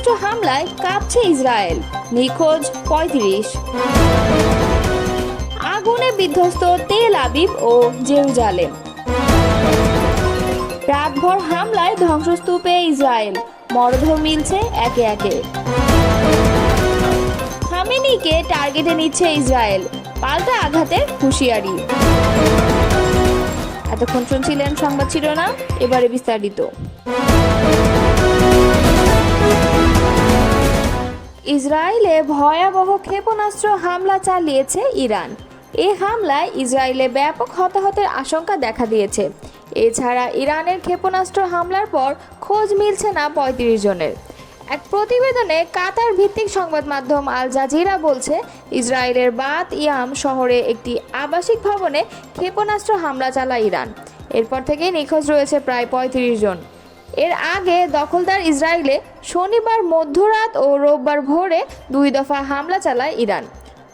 ক্ষেপণাস্ত্র হামলায় কাঁপছে ইসরায়েল, নিখোঁজ ৩৫। আগুনে বিধ্বস্ত তেল আবিব ও জেরুজালেম। রাতভর হামলায় ধ্বংসস্তূপে ইসরায়েল, মরদেহ মিলছে একে একে। খামেনিকে টার্গেটে নিচ্ছে ইসরায়েল, পাল্টা আঘাতের হুঁশিয়ারি। এতক্ষণ শুনছিলেন সংবাদ শিরোনাম, এবারে বিস্তারিত। ইসরায়েলে ভয়াবহ ক্ষেপণাস্ত্র হামলা চালিয়েছে ইরান। এই হামলায় ইসরায়েলে ব্যাপক হতাহতের আশঙ্কা দেখা দিয়েছে। এছাড়া ইরানের ক্ষেপণাস্ত্র হামলার পর খোঁজ মিলছে না ৩৫ জনের। এক প্রতিবেদনে কাতার ভিত্তিক সংবাদ মাধ্যম আল জাজিরা বলছে, ইসরায়েলের বাত ইয়াম শহরে একটি আবাসিক ভবনে ক্ষেপণাস্ত্র হামলা চালায় ইরান। এরপর থেকে নিখোঁজ রয়েছে প্রায় ৩৫ জন। এর আগে দখলদার ইসরায়েলে শনিবার মধ্যরাত ও রোববার ভোরে ২ দফা হামলা চালায় ইরান।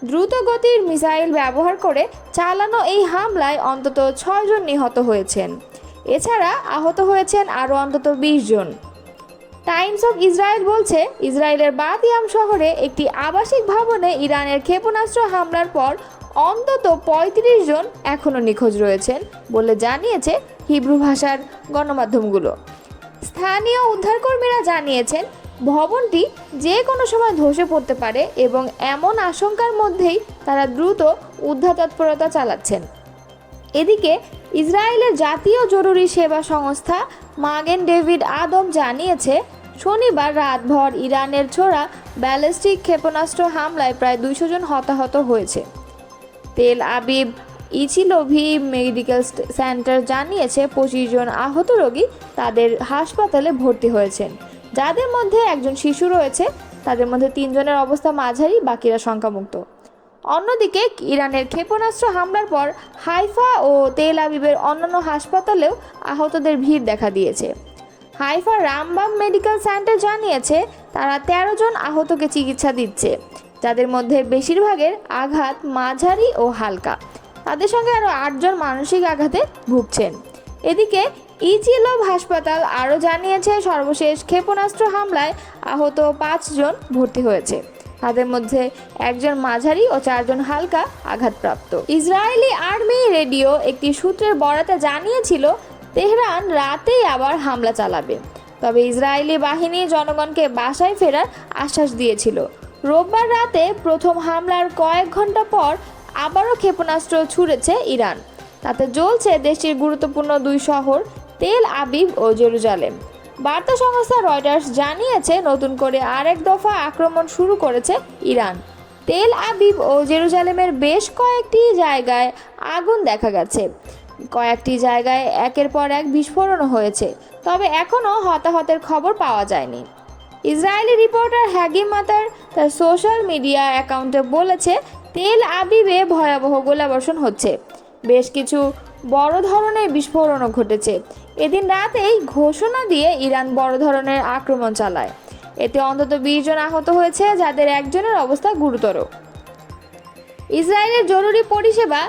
দ্রুত গতির মিসাইল ব্যবহার করে চালানো এই হামলায় অন্তত ৬ জন নিহত হয়েছেন। এছাড়া আহত হয়েছেন আরও অন্তত ২০ জন। টাইমস অফ ইসরায়েল বলছে, ইসরায়েলের বাত ইয়াম শহরে একটি আবাসিক ভবনে ইরানের ক্ষেপণাস্ত্র হামলার পর অন্তত ৩৫ জন এখনও নিখোঁজ রয়েছেন বলে জানিয়েছে হিব্রু ভাষার গণমাধ্যমগুলো। স্থানীয় উদ্ধারকর্মীরা জানিয়েছেন, ভবনটি যে কোনো সময় ধসে পড়তে পারে এবং এমন আশঙ্কার মধ্যেই তারা দ্রুত উদ্ধার তৎপরতা চালাচ্ছেন। এদিকে ইসরায়েলের জাতীয় জরুরি সেবা সংস্থা মাগেন ডেভিড আদম জানিয়েছে, শনিবার রাতভর ইরানের ছোড়া ব্যালিস্টিক ক্ষেপণাস্ত্র হামলায় প্রায় ২০০ জন হতাহত হয়েছে। তেল আবিব ইচিলোভি মেডিকেল সেন্টার জানিয়েছে ২৫ জন আহত রোগী তাদের হাসপাতালে ভর্তি হয়েছেন, যাদের মধ্যে একজন শিশু রয়েছে। তাদের মধ্যে ৩ জনের অবস্থা মাঝারি, বাকিরা সংখ্যামুক্ত। অন্যদিকে ইরানের ক্ষেপণাস্ত্র হামলার পর হাইফা ও তেল আবিবের অন্যান্য হাসপাতালেও আহতদের ভিড় দেখা দিয়েছে। হাইফা রামবাম মেডিকেল সেন্টার জানিয়েছে, তারা ১৩ জন আহতকে চিকিৎসা দিচ্ছে, যাদের মধ্যে বেশিরভাগের আঘাত মাঝারি ও হালকা। তাদের সঙ্গে আরও ৮ জন মানসিক আঘাতে ভুগছেন। এদিকে ইচিলোভ হাসপাতাল আরও জানিয়েছে, সর্বশেষ ক্ষেপণাস্ত্র হামলায় আহত ৫ জন ভর্তি হয়েছে। তাদের মধ্যে ১ জন মাঝারি ও ৪ জন হালকা আঘাতপ্রাপ্ত। ইসরায়েলি আর্মি রেডিও একটি সূত্রের বরাতে জানিয়েছিল, তেহরান রাতেই আবার হামলা চালাবে। তবে ইসরায়েলি বাহিনী জনগণকে বাসায় ফেরার আশ্বাস দিয়েছিল। রোববার রাতে প্রথম হামলার কয়েক ঘন্টা পর আবারও ক্ষেপণাস্ত্র ছুড়েছে ইরান। তাতে জ্বলছে দেশটির গুরুত্বপূর্ণ ২ শহর তেল আবিব ও জেরুজালেম। বার্তা সংস্থা রয়টার্স জানিয়েছে, নতুন করে আরেক দফা আক্রমণ শুরু করেছে ইরান। তেল আবিব ও জেরুজালেমের বেশ কয়েকটি জায়গায় আগুন দেখা গেছে। কয়েকটি জায়গায় একের পর এক বিস্ফোরণও হয়েছে, তবে এখনও হতাহতের খবর পাওয়া যায়নি। ইসরায়েলি রিপোর্টার হ্যাগিম মাতার তার সোশ্যাল মিডিয়া অ্যাকাউন্টে বলেছে, তেল আবিবে ভয়াবহ গোলাবর্ষণ হচ্ছে। বেশ কিছু বড় ধরনের বিস্ফোরণও ঘটেছে। এদিন রাতেই ঘোষণা দিয়ে ইরান বড় ধরনের আক্রমণ চালায়। এতে অন্তত ২০ জন আহত হয়েছে, যাদের একজনের অবস্থা গুরুতর। ইসরায়েলের জরুরি পরিষেবা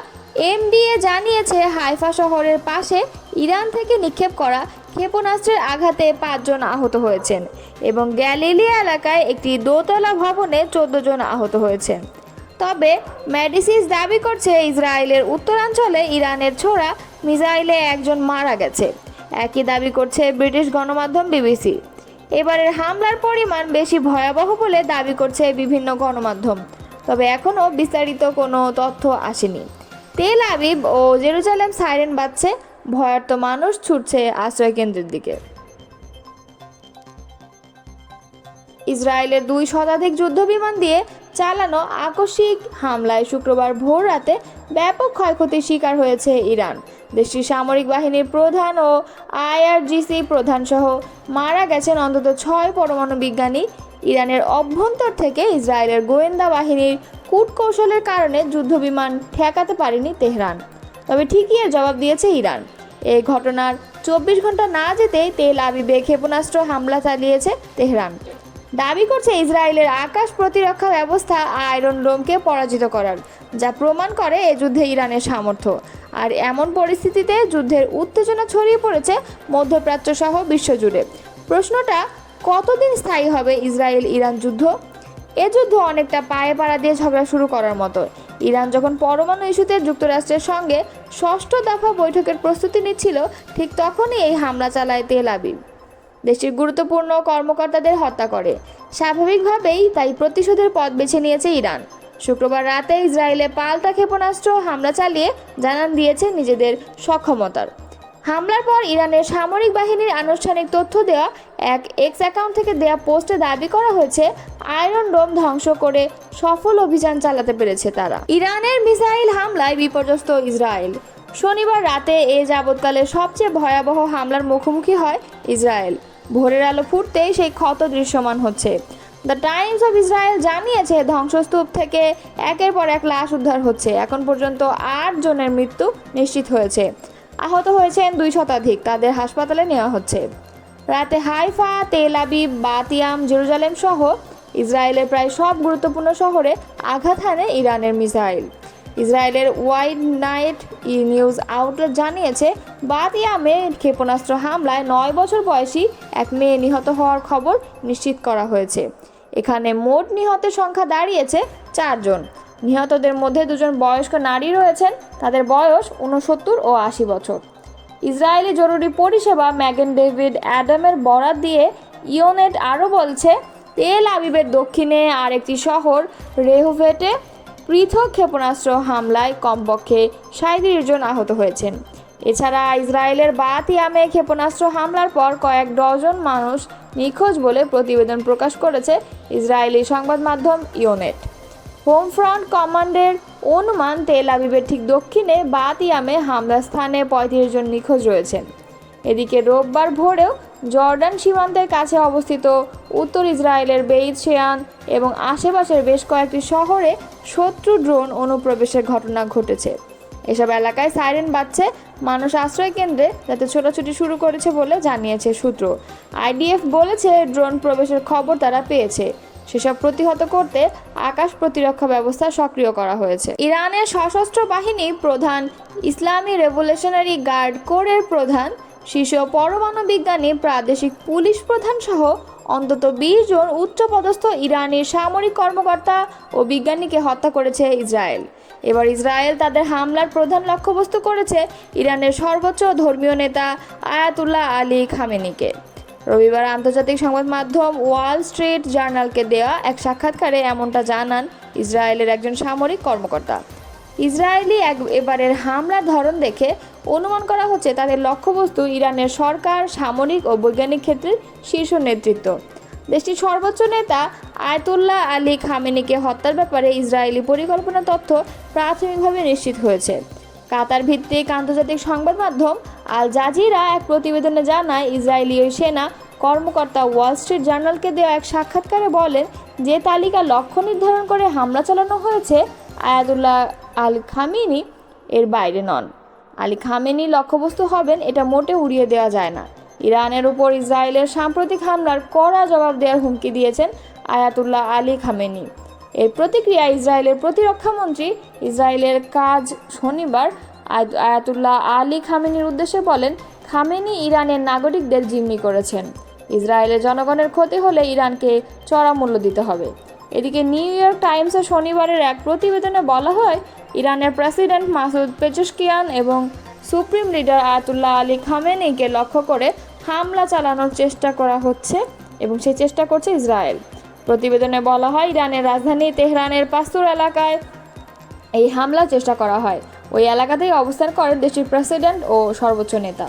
এমডিএ জানিয়েছে, হাইফা শহরের পাশে ইরান থেকে নিক্ষেপ করা ক্ষেপণাস্ত্রের আঘাতে ৫ জন আহত হয়েছেন এবং গ্যালিলিয়া এলাকায় একটি দোতলা ভবনে ১৪ জন আহত হয়েছেন। তবে মেডিসিস দাবি করছে, ইসরায়েলের উত্তরাঞ্চলে ইরানের ছোড়া মিসাইলে ১ জন মারা গেছে। একই দাবি করছে ব্রিটিশ গণমাধ্যম বিবিসি। এবারের হামলার পরিমাণ বেশি ভয়াবহ বলে দাবি করছে বিভিন্ন গণমাধ্যম, তবে এখনও বিস্তারিত কোনো তথ্য আসেনি। তেল আবিব ও জেরুজালেম সাইরেন বাজছে, ভয়ার্ত মানুষ ছুটছে আশ্রয়কেন্দ্রের দিকে। ইসরায়েলের ২ শতাধিক যুদ্ধবিমান দিয়ে চালানো আকস্মিক হামলায় শুক্রবার ভোর রাতে ব্যাপক ক্ষয়ক্ষতির শিকার হয়েছে ইরান। দেশটির সামরিক বাহিনীর প্রধান ও আইআরজিসি প্রধানসহ মারা গেছেন অন্তত ৬ পরমাণু বিজ্ঞানী। ইরানের অভ্যন্তর থেকে ইসরায়েলের গোয়েন্দা বাহিনীর কূটকৌশলের কারণে যুদ্ধবিমান ঠেকাতে পারেনি তেহরান, তবে ঠিকই এর জবাব দিয়েছে ইরান। এই ঘটনার ২৪ ঘন্টা না যেতেই তেল আবিবে ক্ষেপণাস্ত্র হামলা চালিয়েছে তেহরান। দাবি করছে ইসরায়েলের আকাশ প্রতিরক্ষা ব্যবস্থা আয়রন ডোমকে পরাজিত করার, যা প্রমাণ করে এ যুদ্ধে ইরানের সামর্থ্য। আর এমন পরিস্থিতিতে যুদ্ধের উত্তেজনা ছড়িয়ে পড়েছে মধ্যপ্রাচ্য সহ বিশ্বজুড়ে। প্রশ্নটা কতদিন স্থায়ী হবে ইসরায়েল ইরান যুদ্ধ? এ যুদ্ধ অনেকটা পায়ে পাড়া দিয়ে ঝগড়া শুরু করার মতো। ইরান যখন পরমাণু ইস্যুতে যুক্তরাষ্ট্রের সঙ্গে ষষ্ঠ দফা বৈঠকের প্রস্তুতি নিচ্ছিল, ঠিক তখনই এই হামলা চালায় তেল আবিব। দেশটির গুরুত্বপূর্ণ কর্মকর্তাদের হত্যা করে। স্বাভাবিকভাবেই তাই প্রতিশোধের পথ বেছে নিয়েছে ইরান। শুক্রবার রাতে ইসরায়েলে পাল্টা ক্ষেপণাস্ত্র হামলা চালিয়ে জানান দিয়েছে নিজেদের সক্ষমতার। হামলার পর ইরানের সামরিক বাহিনীর আনুষ্ঠানিক তথ্য দেওয়া এক এক্স অ্যাকাউন্ট থেকে দেয়া পোস্টে দাবি করা হয়েছে, আয়রন ডোম ধ্বংস করে সফল অভিযান চালাতে পেরেছে তারা। ইরানের মিসাইল হামলায় বিপর্যস্ত ইসরায়েল। শনিবার রাতে এ যাবৎকালের সবচেয়ে ভয়াবহ হামলার মুখোমুখি হয় ইসরায়েল। ভোরের আলো ফুটতেই সেই ক্ষত দৃশ্যমান হচ্ছে। দ্য টাইমস অফ ইসরায়েল জানিয়েছে, ধ্বংসস্তূপ থেকে একের পর এক লাশ উদ্ধার হচ্ছে। এখন পর্যন্ত 8 জনের মৃত্যু নিশ্চিত হয়েছে। আহত হয়েছেন 2 শতাধিক। তাদের হাসপাতালে নেওয়া হচ্ছে। রাতে হাইফা, তেল আবিব, বাতিয়াম, জেরুজালেম সহ ইসরায়েলের প্রায় সব গুরুত্বপূর্ণ শহরে আঘাত হানে ইরানের মিসাইল। ইসরায়েলের ওয়াইড নাইট নিউজ আউটলেট জানিয়েছে, বাতিয়ামে ক্ষেপণাস্ত্র হামলায় 9 বছর বয়সী এক মেয়ে নিহত হওয়ার খবর নিশ্চিত করা হয়েছে। এখানে মোট নিহতের সংখ্যা দাঁড়িয়েছে 4 জন। নিহতদের মধ্যে 2 জন বয়স্ক নারী রয়েছেন। তাদের বয়স 69 ও 80 বছর। ইসরায়েলি জরুরি পরিষেবা ম্যাগেন ডেভিড অ্যাডামের বরাত দিয়ে ইওনেট আরও বলছে, তেল আবিবের দক্ষিণে আরেকটি শহর রেহোভেটে পৃথক ক্ষেপণাস্ত্র হামলায় কমপক্ষে 37 জন আহত হয়েছেন। এছাড়া ইসরায়েলের বাতিয়ামে ক্ষেপণাস্ত্র হামলার পর কয়েক ডজন মানুষ নিখোঁজ বলে প্রতিবেদন প্রকাশ করেছে ইসরায়েলি সংবাদ মাধ্যম ইওনেট। হোম ফ্রন্ট কমান্ডের অনুমান, তেল আবিবের ঠিক দক্ষিণে বাতিয়ামে হামলার স্থানে 35 জন নিখোঁজ রয়েছেন। এদিকে রোববার ভোরেও জর্ডান সীমান্তের কাছে অবস্থিত উত্তর ইসরায়েলের বেইত শেয়ান এবং আশেপাশের বেশ কয়েকটি শহরে শত্রু ড্রোন অনুপ্রবেশের ঘটনা ঘটেছে। এসব এলাকায় সাইরেন বাজছে, মানুষ আশ্রয় কেন্দ্রে যাতে ছোটাছুটি শুরু করেছে বলে জানিয়েছে সূত্র। আইডিএফ বলেছে, ড্রোন প্রবেশের খবর তারা পেয়েছে। সেসব প্রতিহত করতে আকাশ প্রতিরক্ষা ব্যবস্থা সক্রিয় করা হয়েছে। ইরানের সশস্ত্র বাহিনী প্রধান, ইসলামী রেভলিউশনারি গার্ড কোরের প্রধান, শীর্ষ পরমাণু বিজ্ঞানী, প্রাদেশিক পুলিশ প্রধান সহ অন্তত 20 জন উচ্চপদস্থ ইরানি সামরিক কর্মকর্তা ও বিজ্ঞানীকে হত্যা করেছে ইসরায়েল। এবার ইসরায়েল তাদের হামলার প্রধান লক্ষ্যবস্তু করেছে ইরানের সর্বোচ্চ ধর্মীয় নেতা আয়াতুল্লাহ আলী খামেনিকে। রবিবার আন্তর্জাতিক সংবাদ মাধ্যম ওয়াল স্ট্রিট জার্নালকে দেওয়া এক সাক্ষাৎকারে এমনটা জানান ইসরায়েলের একজন সামরিক কর্মকর্তা। ইসরায়েলি এবারের হামলার ধরন দেখে অনুমান করা হচ্ছে তাদের লক্ষ্যবস্তু ইরানের সরকার, সামরিক ও বৈজ্ঞানিক ক্ষেত্রের শীর্ষ নেতৃত্ব। দেশটির সর্বোচ্চ নেতা আয়াতুল্লাহ আলী খামেনিকে হত্যার ব্যাপারে ইসরায়েলি পরিকল্পনা তথ্য প্রাথমিকভাবে নিশ্চিত হয়েছে। কাতার ভিত্তিক আন্তর্জাতিক সংবাদ মাধ্যম আল জাজিরা এক প্রতিবেদনে জানায়, ইসরায়েলি ওই সেনা কর্মকর্তা ওয়াল স্ট্রিট জার্নালকে দেওয়া এক সাক্ষাৎকারে বলেন, যে তালিকা লক্ষ্য নির্ধারণ করে হামলা চালানো হয়েছে, আয়াতুল্লাহ আল খামেনি এর বাইরে নন। আলী খামেনি লক্ষ্যবস্তু হবেন, এটা মোটে উড়িয়ে দেওয়া যায় না। ইরানের উপর ইসরায়েলের সাম্প্রতিক হামলার কড়া জবাব দেওয়ার হুমকি দিয়েছেন আয়াতুল্লাহ আলী খামেনি। এর প্রতিক্রিয়া ইসরায়েলের প্রতিরক্ষামন্ত্রী ইসরায়েলের কাজ শনিবার আয়াতুল্লাহ আলী খামেনির উদ্দেশ্যে বলেন, খামেনি ইরানের নাগরিকদের জিম্মি করেছেন। ইসরায়েলের জনগণের ক্ষতি হলে ইরানকে চড়া মূল্য দিতে হবে। এদিকে নিউ ইয়র্ক টাইমসের শনিবারের এক প্রতিবেদনে বলা হয়, ইরানের প্রেসিডেন্ট মাসুদ পেজেশকিয়ান এবং সুপ্রিম লিডার আয়াতুল্লাহ আলী খামেনিকে লক্ষ্য করে হামলা চালানোর চেষ্টা করা হচ্ছে এবং সেই চেষ্টা করছে ইসরায়েল। প্রতিবেদনে বলা হয়, ইরানের রাজধানী তেহরানের পাস্তুর এলাকায় এই হামলার চেষ্টা করা হয়। ওই এলাকাতেই অবস্থান করেন দেশটির প্রেসিডেন্ট ও সর্বোচ্চ নেতা।